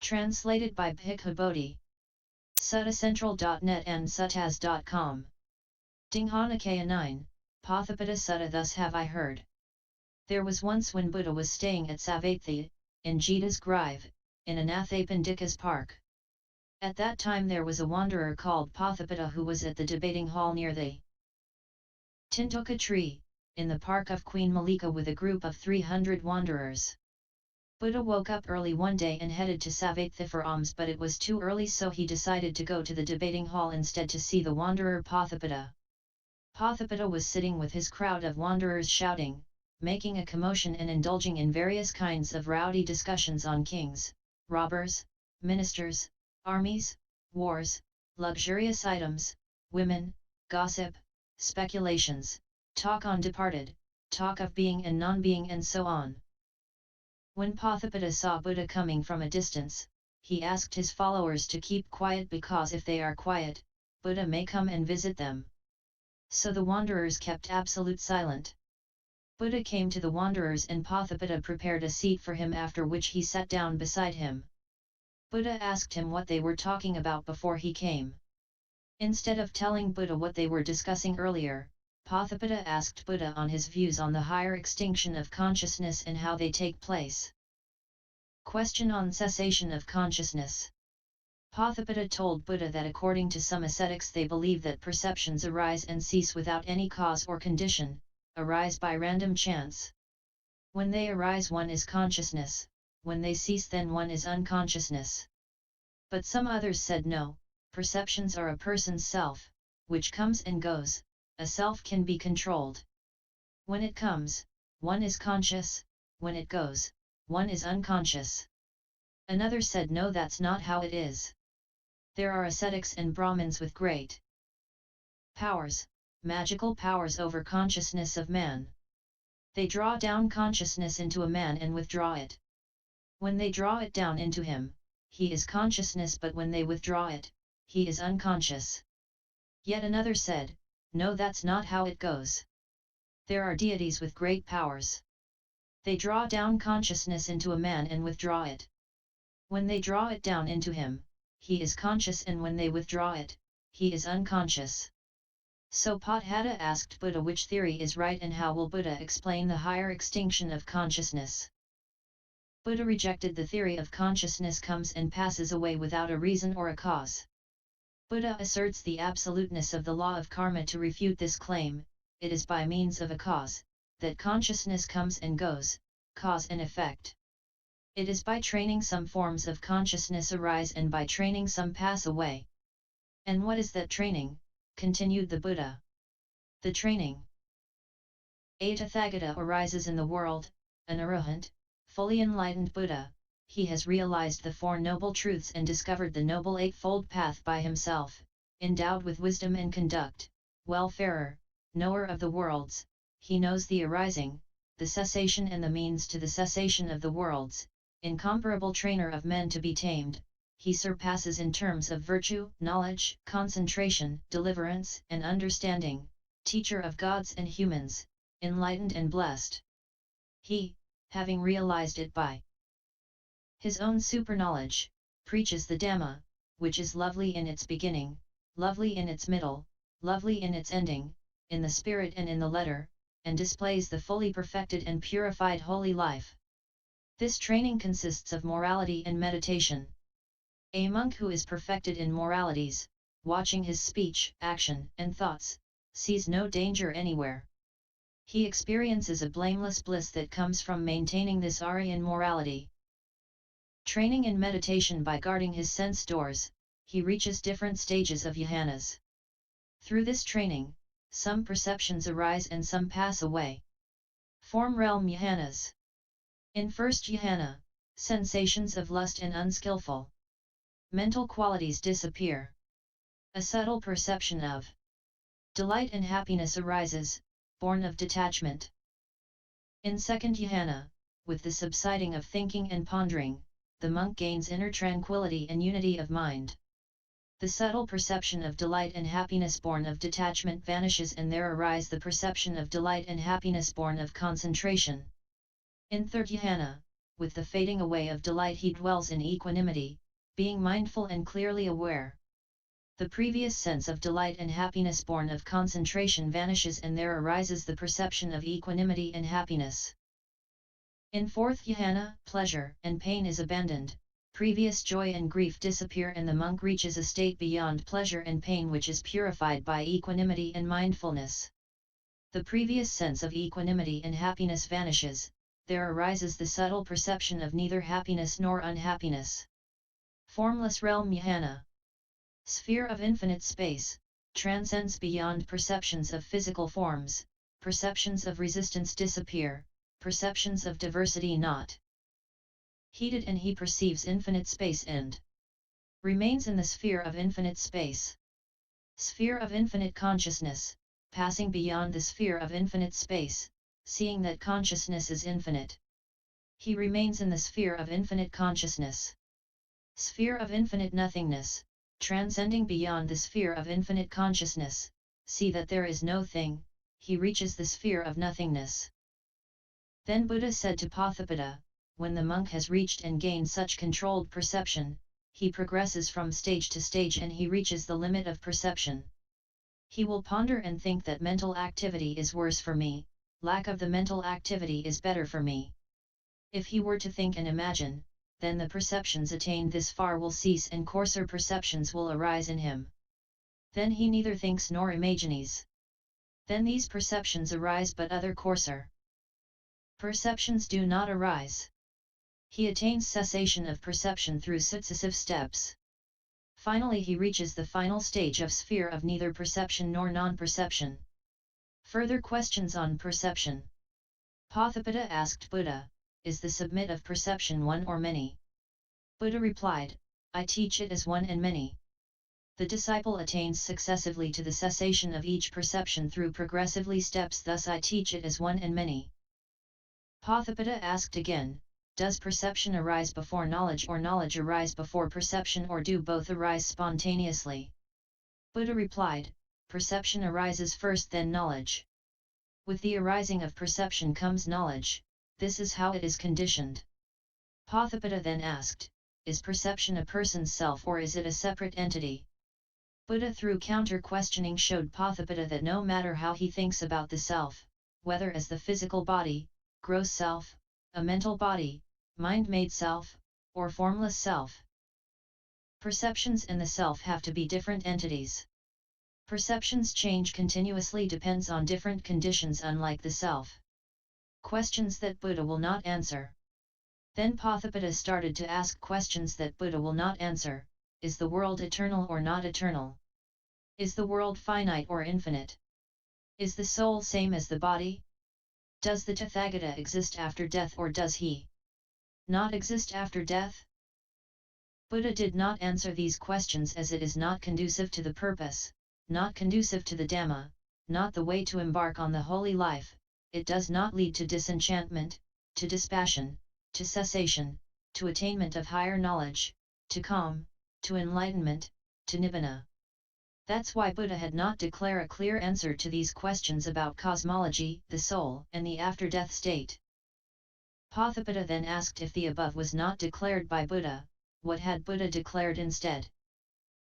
Translated by Bhikkhu Bodhi. Suttacentral.net and suttas.com. Digha Nikaya 9, Potthapàda Sutta. Thus have I heard. There was once when Buddha was staying at Savatthi, in Jeta's Grive, in Anathapindika's park. At that time there was a wanderer called Potthapada who was at the debating hall near the Tintoka tree, in the park of Queen Malika with a group of 300 wanderers. Buddha woke up early one day and headed to Savatthi for alms, but it was too early, so he decided to go to the debating hall instead to see the wanderer Potthapàda. Potthapàda was sitting with his crowd of wanderers shouting, making a commotion and indulging in various kinds of rowdy discussions on kings, robbers, ministers, armies, wars, luxurious items, women, gossip, speculations, talk on departed, talk of being and non-being, and so on. When Potthapàda saw Buddha coming from a distance, he asked his followers to keep quiet because if they are quiet, Buddha may come and visit them. So the wanderers kept absolute silent. Buddha came to the wanderers and Potthapàda prepared a seat for him, after which he sat down beside him. Buddha asked him what they were talking about before he came. Instead of telling Buddha what they were discussing earlier, Potthapàda asked Buddha on his views on the higher extinction of consciousness and how they take place. Question on cessation of consciousness. Potthapàda told Buddha that according to some ascetics they believe that perceptions arise and cease without any cause or condition, arise by random chance. When they arise one is consciousness, when they cease then one is unconsciousness. But some others said no, perceptions are a person's self, which comes and goes. A self can be controlled. When it comes, one is conscious, when it goes, one is unconscious. Another said no, that's not how it is. There are ascetics and Brahmins with great powers, magical powers over consciousness of man. They draw down consciousness into a man and withdraw it. When they draw it down into him, he is consciousness, but when they withdraw it, he is unconscious. Yet another said, no, that's not how it goes. There are deities with great powers. They draw down consciousness into a man and withdraw it. When they draw it down into him, he is conscious, and when they withdraw it, he is unconscious. So Potthapada asked Buddha which theory is right and how will Buddha explain the higher extinction of consciousness. Buddha rejected the theory of consciousness comes and passes away without a reason or a cause. Buddha asserts the absoluteness of the law of karma. To refute this claim, it is by means of a cause, that consciousness comes and goes, cause and effect. It is by training some forms of consciousness arise and by training some pass away. And what is that training? Continued the Buddha. The training. A Tathagata arises in the world, an arahant, fully enlightened Buddha. He has realized the Four Noble Truths and discovered the Noble Eightfold Path by himself, endowed with wisdom and conduct, welfarer, knower of the worlds. He knows the arising, the cessation and the means to the cessation of the worlds, incomparable trainer of men to be tamed. He surpasses in terms of virtue, knowledge, concentration, deliverance and understanding, teacher of gods and humans, enlightened and blessed. He, having realized it by his own superknowledge, preaches the Dhamma, which is lovely in its beginning, lovely in its middle, lovely in its ending, in the spirit and in the letter, and displays the fully perfected and purified holy life. This training consists of morality and meditation. A monk who is perfected in moralities, watching his speech, action, and thoughts, sees no danger anywhere. He experiences a blameless bliss that comes from maintaining this Aryan morality. Training in meditation by guarding his sense doors, he reaches different stages of jhanas. Through this training, some perceptions arise and some pass away. Form realm jhanas. In first jhana, sensations of lust and unskillful mental qualities disappear. A subtle perception of delight and happiness arises, born of detachment. In second jhana, with the subsiding of thinking and pondering, the monk gains inner tranquility and unity of mind. The subtle perception of delight and happiness born of detachment vanishes and there arise the perception of delight and happiness born of concentration. In third jhana, with the fading away of delight he dwells in equanimity, being mindful and clearly aware. The previous sense of delight and happiness born of concentration vanishes and there arises the perception of equanimity and happiness. In fourth jhana, pleasure and pain is abandoned, previous joy and grief disappear and the monk reaches a state beyond pleasure and pain which is purified by equanimity and mindfulness. The previous sense of equanimity and happiness vanishes, there arises the subtle perception of neither happiness nor unhappiness. Formless realm jhana. Sphere of infinite space, transcends beyond perceptions of physical forms, perceptions of resistance disappear, perceptions of diversity not heeded and he perceives infinite space and remains in the sphere of infinite space. Sphere of infinite consciousness, passing beyond the sphere of infinite space, seeing that consciousness is infinite. He remains in the sphere of infinite consciousness. Sphere of infinite nothingness, transcending beyond the sphere of infinite consciousness, see that there is no thing, he reaches the sphere of nothingness. Then Buddha said to Potthapada, when the monk has reached and gained such controlled perception, he progresses from stage to stage and he reaches the limit of perception. He will ponder and think that mental activity is worse for me, lack of the mental activity is better for me. If he were to think and imagine, then the perceptions attained this far will cease and coarser perceptions will arise in him. Then he neither thinks nor imagines. Then these perceptions arise but other coarser perceptions do not arise. He attains cessation of perception through successive steps. Finally he reaches the final stage of sphere of neither perception nor non-perception. Further questions on perception. Potthapàda asked Buddha, is the submit of perception one or many? Buddha replied, I teach it as one and many. The disciple attains successively to the cessation of each perception through progressively steps, thus I teach it as one and many. Potthapàda asked again, does perception arise before knowledge or knowledge arise before perception or do both arise spontaneously? Buddha replied, perception arises first then knowledge. With the arising of perception comes knowledge, this is how it is conditioned. Potthapàda then asked, is perception a person's self or is it a separate entity? Buddha through counter-questioning showed Potthapàda that no matter how he thinks about the self, whether as the physical body, gross self, a mental body, mind-made self, or formless self, perceptions and the self have to be different entities. Perceptions change continuously depends on different conditions unlike the self. Questions that Buddha will not answer. Then Potthapàda started to ask questions that Buddha will not answer. Is the world eternal or not eternal? Is the world finite or infinite? Is the soul same as the body? Does the Tathagata exist after death or does he not exist after death? Buddha did not answer these questions as it is not conducive to the purpose, not conducive to the Dhamma, not the way to embark on the holy life, it does not lead to disenchantment, to dispassion, to cessation, to attainment of higher knowledge, to calm, to enlightenment, to nibbana. That's why Buddha had not declared a clear answer to these questions about cosmology, the soul, and the after-death state. Potthapàda then asked if the above was not declared by Buddha, what had Buddha declared instead?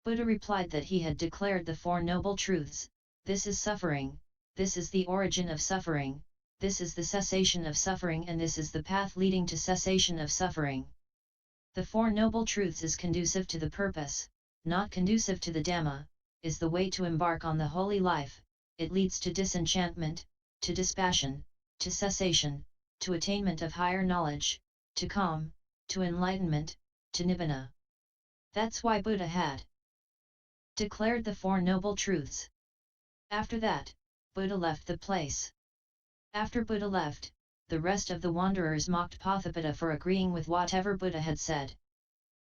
Buddha replied that he had declared the Four Noble Truths, this is suffering, this is the origin of suffering, this is the cessation of suffering and this is the path leading to cessation of suffering. The Four Noble Truths is conducive to the purpose, not conducive to the Dhamma, is the way to embark on the holy life, it leads to disenchantment, to dispassion, to cessation, to attainment of higher knowledge, to calm, to enlightenment, to nibbana. That's why Buddha had declared the Four Noble Truths. After that, Buddha left the place. After Buddha left, the rest of the wanderers mocked Potthapàda for agreeing with whatever Buddha had said.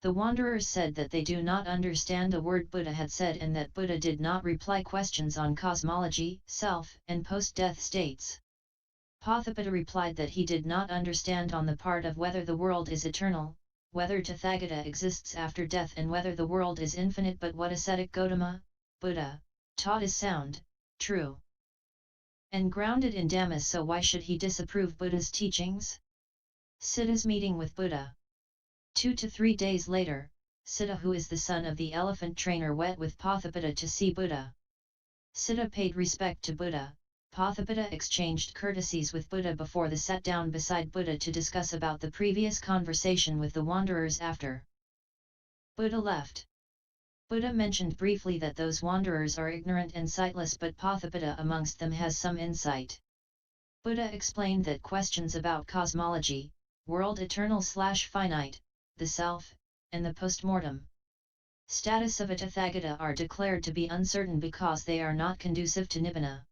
The wanderers said that they do not understand a word Buddha had said and that Buddha did not reply questions on cosmology, self, and post-death states. Potthapàda replied that he did not understand on the part of whether the world is eternal, whether Tathagata exists after death and whether the world is infinite but what ascetic Gautama, Buddha, taught is sound, true, and grounded in Dhammas, so why should he disapprove Buddha's teachings? Siddha's meeting with Buddha. 2 to 3 days later, Siddha, who is the son of the elephant trainer, went with Potthapàda to see Buddha. Siddha paid respect to Buddha. Potthapàda exchanged courtesies with Buddha before they sat down beside Buddha to discuss about the previous conversation with the wanderers after Buddha left. Buddha mentioned briefly that those wanderers are ignorant and sightless, but Potthapàda amongst them has some insight. Buddha explained that questions about cosmology, world eternal/finite, the self, and the postmortem status of a Tathagata are declared to be uncertain because they are not conducive to Nibbana.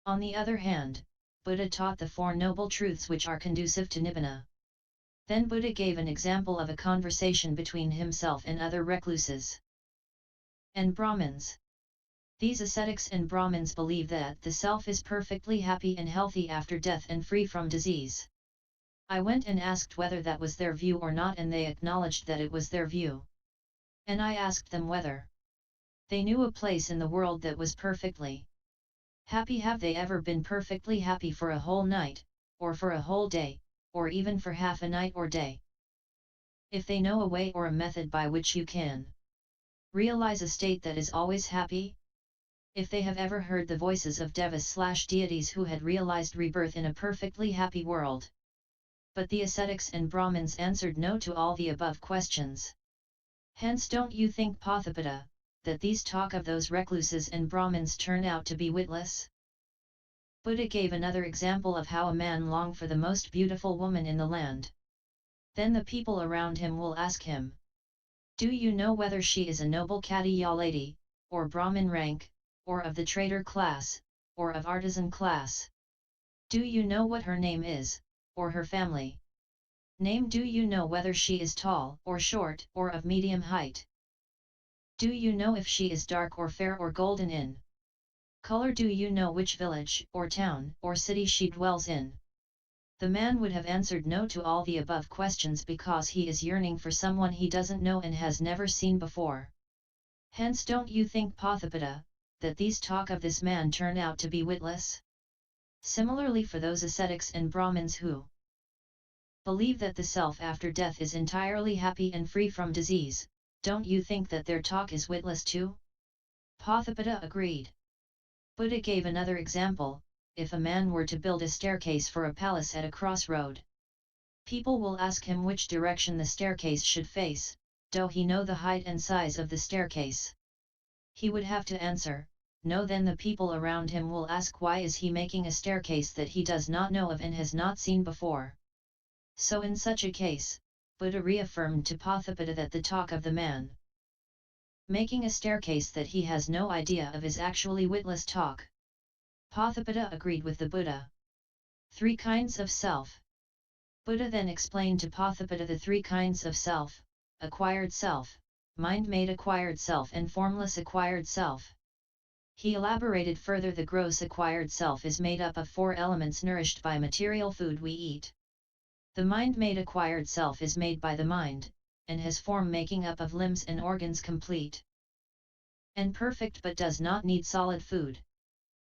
On the other hand, Buddha taught the Four Noble Truths which are conducive to Nibbana. Then Buddha gave an example of a conversation between himself and other recluses and Brahmins. These ascetics and Brahmins believe that the self is perfectly happy and healthy after death and free from disease. I went and asked whether that was their view or not, and they acknowledged that it was their view. And I asked them whether they knew a place in the world that was perfectly happy. Have they ever been perfectly happy for a whole night, or for a whole day, or even for half a night or day? If they know a way or a method by which you can realize a state that is always happy? If they have ever heard the voices of devas/deities who had realized rebirth in a perfectly happy world? But the ascetics and Brahmins answered no to all the above questions. Hence, don't you think, Potthapàda, that these talk of those recluses and Brahmins turn out to be witless? Buddha gave another example of how a man longs for the most beautiful woman in the land. Then the people around him will ask him, "Do you know whether she is a noble Katiya lady, or Brahmin rank, or of the trader class, or of artisan class? Do you know what her name is, or her family name? Do you know whether she is tall or short, or of medium height? Do you know if she is dark or fair or golden in color? Do you know which village, or town, or city she dwells in?" The man would have answered no to all the above questions because he is yearning for someone he doesn't know and has never seen before. Hence, don't you think, Potthapàda, that these talk of this man turn out to be witless? Similarly, for those ascetics and Brahmins who believe that the self after death is entirely happy and free from disease, don't you think that their talk is witless too? Potthapàda agreed. Buddha gave another example. If a man were to build a staircase for a palace at a crossroad, people will ask him which direction the staircase should face. Do he know the height and size of the staircase? He would have to answer, no. Then the people around him will ask, why is he making a staircase that he does not know of and has not seen before? So in such a case, Buddha reaffirmed to Potthapàda that the talk of the man making a staircase that he has no idea of is actually witless talk. Potthapàda agreed with the Buddha. 3 kinds of self. Buddha then explained to Potthapàda the 3 kinds of self: acquired self, mind-made acquired self, and formless acquired self. He elaborated further: the gross acquired self is made up of 4 elements nourished by material food we eat. The mind-made acquired self is made by the mind, and has form making up of limbs and organs, complete and perfect, but does not need solid food.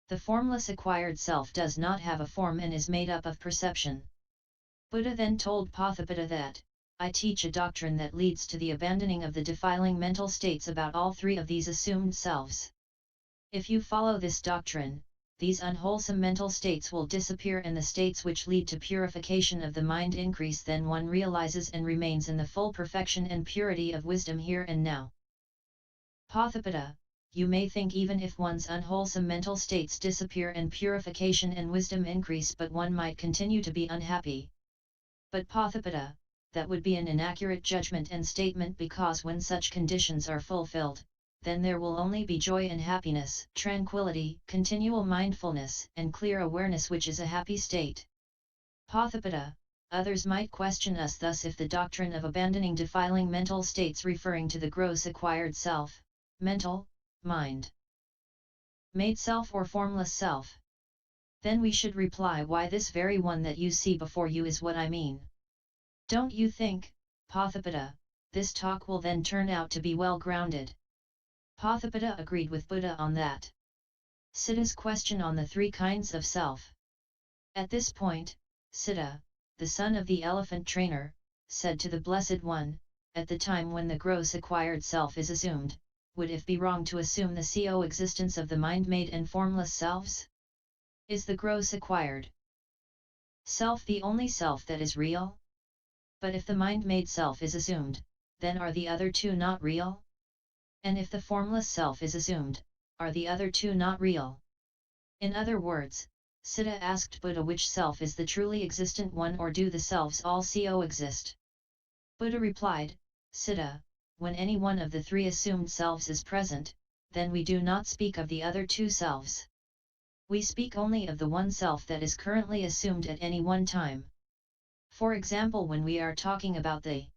The formless acquired self does not have a form and is made up of perception. Buddha then told Potthapàda that, I teach a doctrine that leads to the abandoning of the defiling mental states about all 3 of these assumed selves. If you follow this doctrine, these unwholesome mental states will disappear and the states which lead to purification of the mind increase. Then one realizes and remains in the full perfection and purity of wisdom here and now. Potthapàda, you may think even if one's unwholesome mental states disappear and purification and wisdom increase, but one might continue to be unhappy. But Potthapàda, that would be an inaccurate judgment and statement, because when such conditions are fulfilled, then there will only be joy and happiness, tranquility, continual mindfulness, and clear awareness, which is a happy state. Potthapàda, others might question us thus: if the doctrine of abandoning defiling mental states referring to the gross acquired self, mental, mind made self, or formless self, then we should reply, why, this very one that you see before you is what I mean. Don't you think, Potthapàda, this talk will then turn out to be well grounded? Potthapàda agreed with Buddha on that. Siddha's question on the 3 kinds of self. At this point, Siddha, the son of the elephant trainer, said to the Blessed One, at the time when the gross acquired self is assumed, would it be wrong to assume the co-existence of the mind-made and formless selves? Is the gross acquired self the only self that is real? But if the mind-made self is assumed, then are the other two not real? And if the formless self is assumed, are the other two not real? In other words, Siddha asked Buddha which self is the truly existent one, or do the selves all co-exist? Buddha replied, Siddha, when any one of the three assumed selves is present, then we do not speak of the other two selves. We speak only of the one self that is currently assumed at any one time. For example, when we are talking about the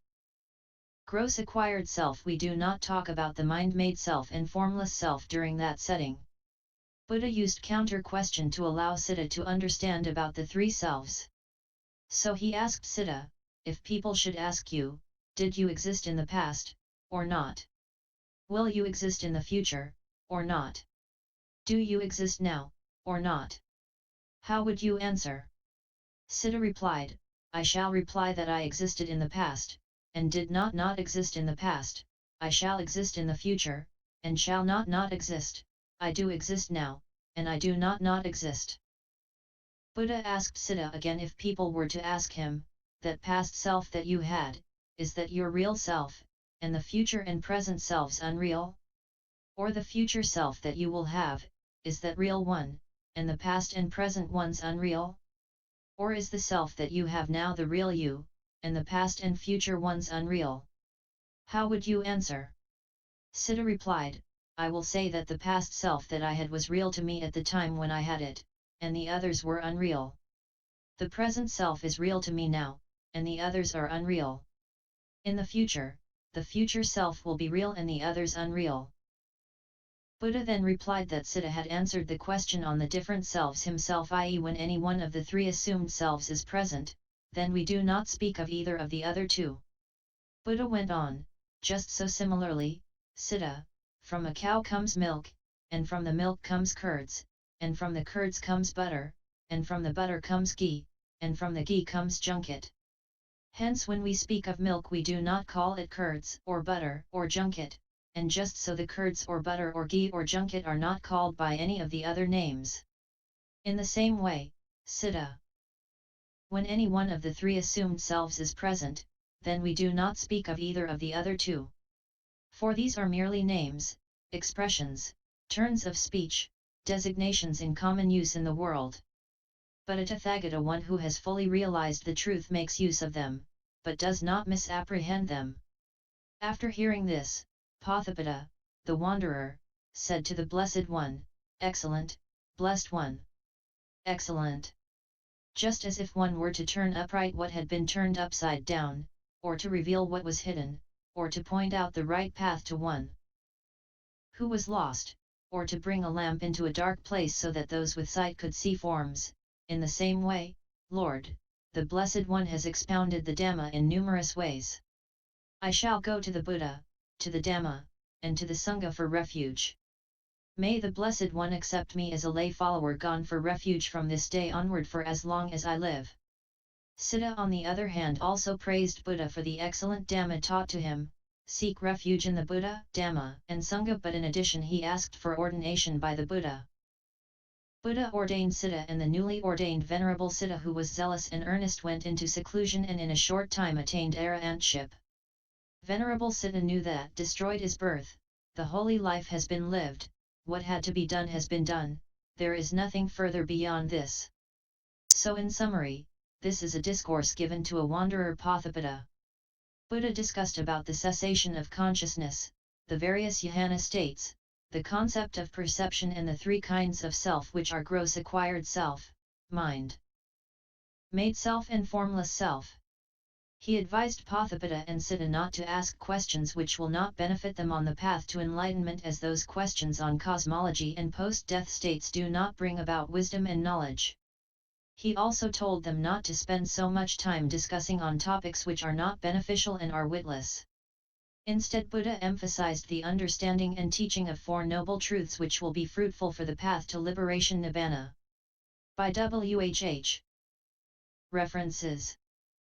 gross acquired self, we do not talk about the mind-made self and formless self during that setting. Buddha used counter-question to allow Siddha to understand about the three selves. So he asked Siddha, if people should ask you, did you exist in the past, or not? Will you exist in the future, or not? Do you exist now, or not? How would you answer? Siddha replied, I shall reply that I existed in the past, and did not exist in the past. I shall exist in the future, and shall not exist. I do exist now, and I do not exist. Buddha asked Siddha again, if people were to ask him, that past self that you had, is that your real self, and the future and present selves unreal? Or the future self that you will have, is that real one, and the past and present ones unreal? Or is the self that you have now the real you, and the past and future ones unreal? How would you answer? Siddha replied, I will say that the past self that I had was real to me at the time when I had it, and the others were unreal. The present self is real to me now, and the others are unreal. In the future self will be real and the others unreal. Buddha then replied that Siddha had answered the question on the different selves himself, i.e. when any one of the three assumed selves is present, then we do not speak of either of the other two. Buddha went on, just so similarly, Siddha, from a cow comes milk, and from the milk comes curds, and from the curds comes butter, and from the butter comes ghee, and from the ghee comes junket. Hence when we speak of milk we do not call it curds, or butter, or junket, and just so the curds or butter or ghee or junket are not called by any of the other names. In the same way, Siddha, when any one of the three assumed selves is present, then we do not speak of either of the other two. For these are merely names, expressions, turns of speech, designations in common use in the world. But a Tathagata, one who has fully realized the truth, makes use of them, but does not misapprehend them. After hearing this, Potthapada, the wanderer, said to the Blessed One, Excellent, Blessed One. Excellent. Just as if one were to turn upright what had been turned upside down, or to reveal what was hidden, or to point out the right path to one who was lost, or to bring a lamp into a dark place so that those with sight could see forms, in the same way, Lord, the Blessed One has expounded the Dhamma in numerous ways. I shall go to the Buddha, to the Dhamma, and to the Sangha for refuge. May the Blessed One accept me as a lay follower gone for refuge from this day onward for as long as I live. Siddha on the other hand also praised Buddha for the excellent Dhamma taught to him, seek refuge in the Buddha, Dhamma, and Sangha, but in addition he asked for ordination by the Buddha. Buddha ordained Siddha, and the newly ordained Venerable Siddha, who was zealous and earnest, went into seclusion and in a short time attained arahantship. Venerable Siddha knew that, destroyed is birth, the holy life has been lived, what had to be done has been done, there is nothing further beyond this. So in summary, this is a discourse given to a wanderer Potthapàda. Buddha discussed about the cessation of consciousness, the various jhana states, the concept of perception, and the three kinds of self, which are gross acquired self, mind, made self, and formless self. He advised Potthapàda and Siddha not to ask questions which will not benefit them on the path to enlightenment, as those questions on cosmology and post-death states do not bring about wisdom and knowledge. He also told them not to spend so much time discussing on topics which are not beneficial and are witless. Instead, Buddha emphasized the understanding and teaching of four noble truths which will be fruitful for the path to liberation nibbana. By WHH. References.